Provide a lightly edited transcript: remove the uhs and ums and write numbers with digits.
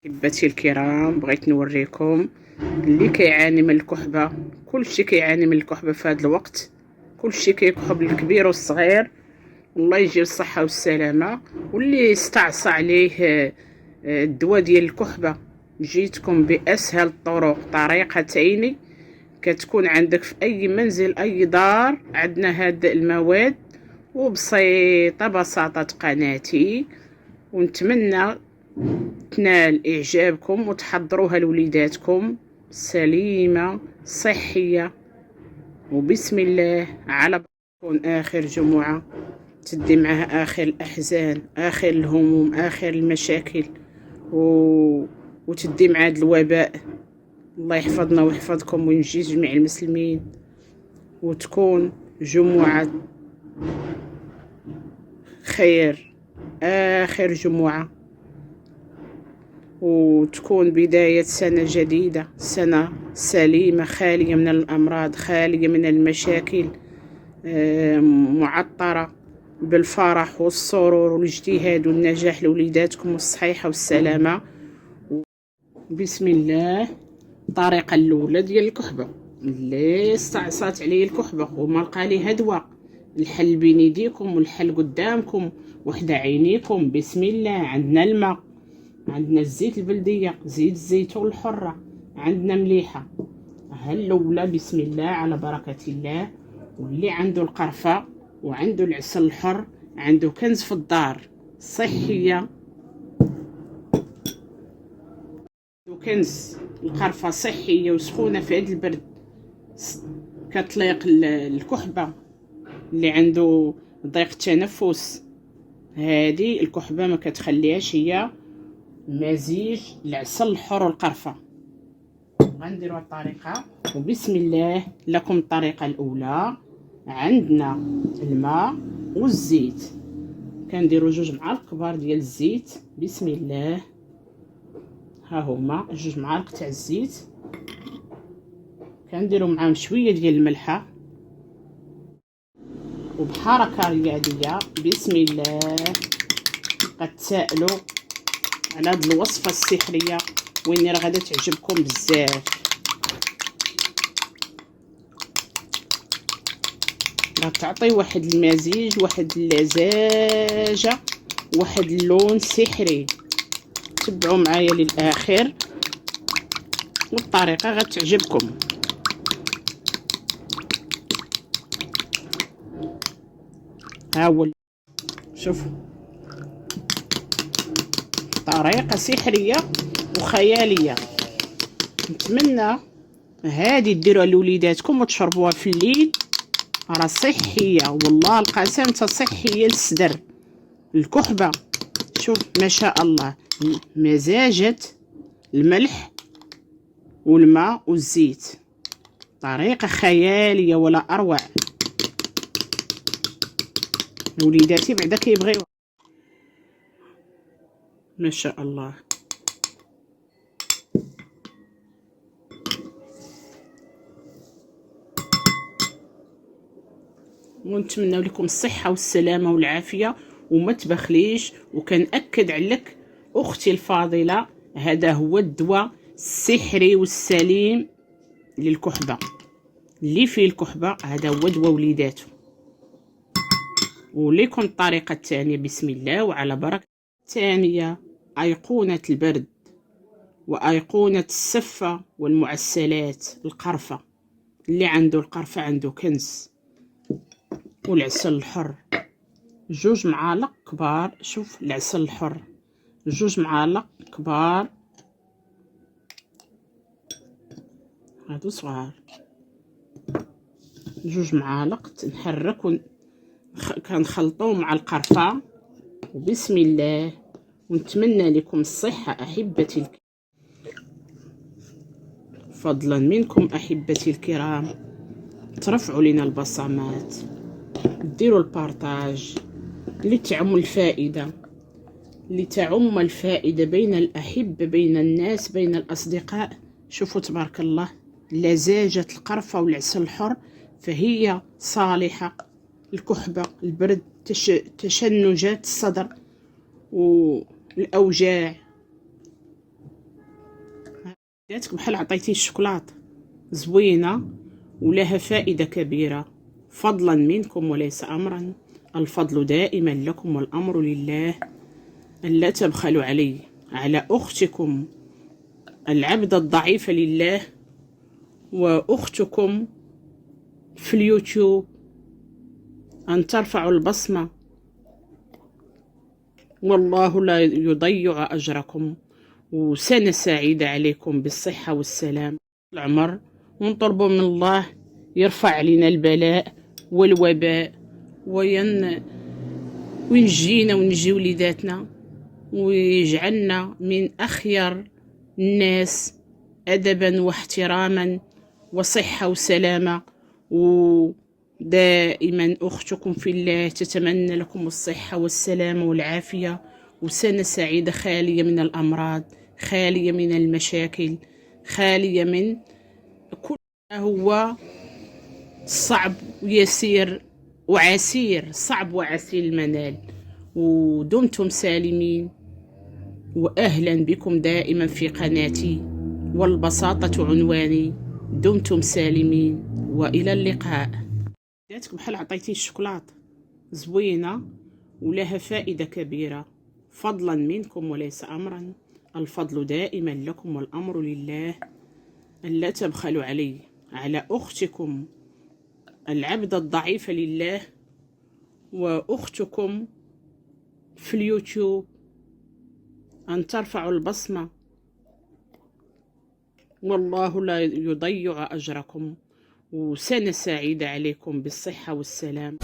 احبتي الكرام، بغيت نوريكم اللي كيعاني من الكحبه. كلشي كيعاني من الكحبه في هذا الوقت، كلشي كيكحب، الكبير والصغير. الله يجيب الصحه والسلامه. واللي استعصى عليه الدواء ديال الكحبه، جيتكم باسهل الطرق، طريقتين كتكون عندك في اي منزل، اي دار. عندنا هاد المواد وبسيطه بساطه قناتي، ونتمنى تنال إعجابكم وتحضروها لوليداتكم سليمة صحية. وبسم الله، على تكون آخر جمعة تدي معها آخر الأحزان، آخر الهموم، آخر المشاكل، وتدي مع هذا الوباء. الله يحفظنا ويحفظكم وينجي جميع المسلمين، وتكون جمعة خير، آخر جمعة، وتكون بداية سنة جديدة، سنة سليمة خالية من الأمراض، خالية من المشاكل، معطرة بالفرح والسرور والاجتهاد والنجاح لوليداتكم والصحيحة والسلامة. بسم الله. الطريقة الأولى ديال الكحبة، اللي استعصات عليه الكحبة وما لقى ليها دواء، الحل بين يديكم والحل قدامكم وحدا عينيكم. بسم الله. عندنا الماء، عندنا الزيت البلدية، زيت الزيتون الحرة، عندنا مليحة. هالأولى بسم الله على بركة الله. واللي عنده القرفة وعنده العسل الحر، عنده كنز في الدار صحية، كنز القرفة صحية وسخونة في هاد البرد، كتليق الكحبة. اللي عنده ضيق التنفس، هذه الكحبة ما كتخليهاش، هي مزيج العسل الحر والقرفة. غنديروا الطريقة وبسم الله. لكم الطريقة الأولى، عندنا الماء والزيت، كنديروا 2 معالق كبار ديال الزيت. بسم الله. ها هما 2 معالق تاع الزيت، كنديروا معاهم شويه ديال الملحه، وبحركه رياضيه. بسم الله. غتسائلوا على هاد الوصفه السحريه، وين راه غادا تعجبكم بزاف. غتعطي واحد المزيج، واحد اللزاجه، واحد اللون سحري. تبعوا معايا للاخر والطريقه غتعجبكم. ها هو، شوفوا، طريقه سحريه وخياليه. نتمنى هادي ديروها لوليداتكم وتشربوها في الليل، راه صحيه والله القسم، صحيه للصدر. الكحبه شوف ما شاء الله، مزاجة الملح والماء والزيت، طريقه خياليه ولا اروع. وليداتي بعدا كيبغيو، ما شاء الله. ونتمنى لكم الصحة والسلامة والعافية، وما تبخليش. وكنأكد عليك أختي الفاضلة، هذا هو الدواء السحري والسليم للكحبة. اللي فيه الكحبة هذا هو دواء وليداته. وليكم الطريقة الثانية بسم الله وعلى بركة. الثانية أيقونة البرد وأيقونة السفة والمعسلات، القرفة. اللي عنده القرفة عنده كنز. والعسل الحر 2 معالق كبار. شوف العسل الحر 2 معالق كبار، هادو صغار. 2 معالق نحرك كنخلطوه مع القرفة. وبسم الله. ونتمنى لكم الصحة أحبتي فضلا منكم أحبتي الكرام، ترفعوا لنا البصمات، ديروا البارطاج لتعم الفائدة بين الأحبة، بين الناس، بين الأصدقاء. شوفوا تبارك الله، لزاجة القرفة والعسل الحر فهي صالحة. الكحبة، البرد، تشنجات الصدر والأوجاع، جاتك بحال عطيتيه الشوكولاتة زوينة ولها فائدة كبيرة، فضلا منكم وليس أمرا. الفضل دائما لكم والأمر لله. أن لا تبخلوا على أختكم العبدة الضعيفة لله وأختكم في اليوتيوب، أن ترفعوا البصمة، والله لا يضيع أجركم، وسنة سعيدة عليكم بالصحة والسلام العمر. ونطلبوا من الله يرفع علينا البلاء والوباء وينجينا ونجي وليداتنا، ويجعلنا من أخير الناس أدبا واحتراما وصحة وسلامة. ودائما أختكم في الله تتمنى لكم الصحة والسلامة والعافية، وسنة سعيدة خالية من الأمراض، خالية من المشاكل، خالية من كل ما هو صعب ويسير وعسير، صعب وعسير المنال. ودمتم سالمين، وأهلا بكم دائما في قناتي، والبساطة عنواني. دمتم سالمين وإلى اللقاء. جاتك بحال عطيتيه الشوكولاتة زوينة ولها فائدة كبيرة، فضلا منكم وليس أمرا. الفضل دائما لكم والأمر لله. أن لا تبخلوا على أختكم العبدة الضعيفة لله وأختكم في اليوتيوب، أن ترفعوا البصمة، والله لا يضيع أجركم، وسنة سعيدة عليكم بالصحة والسلام.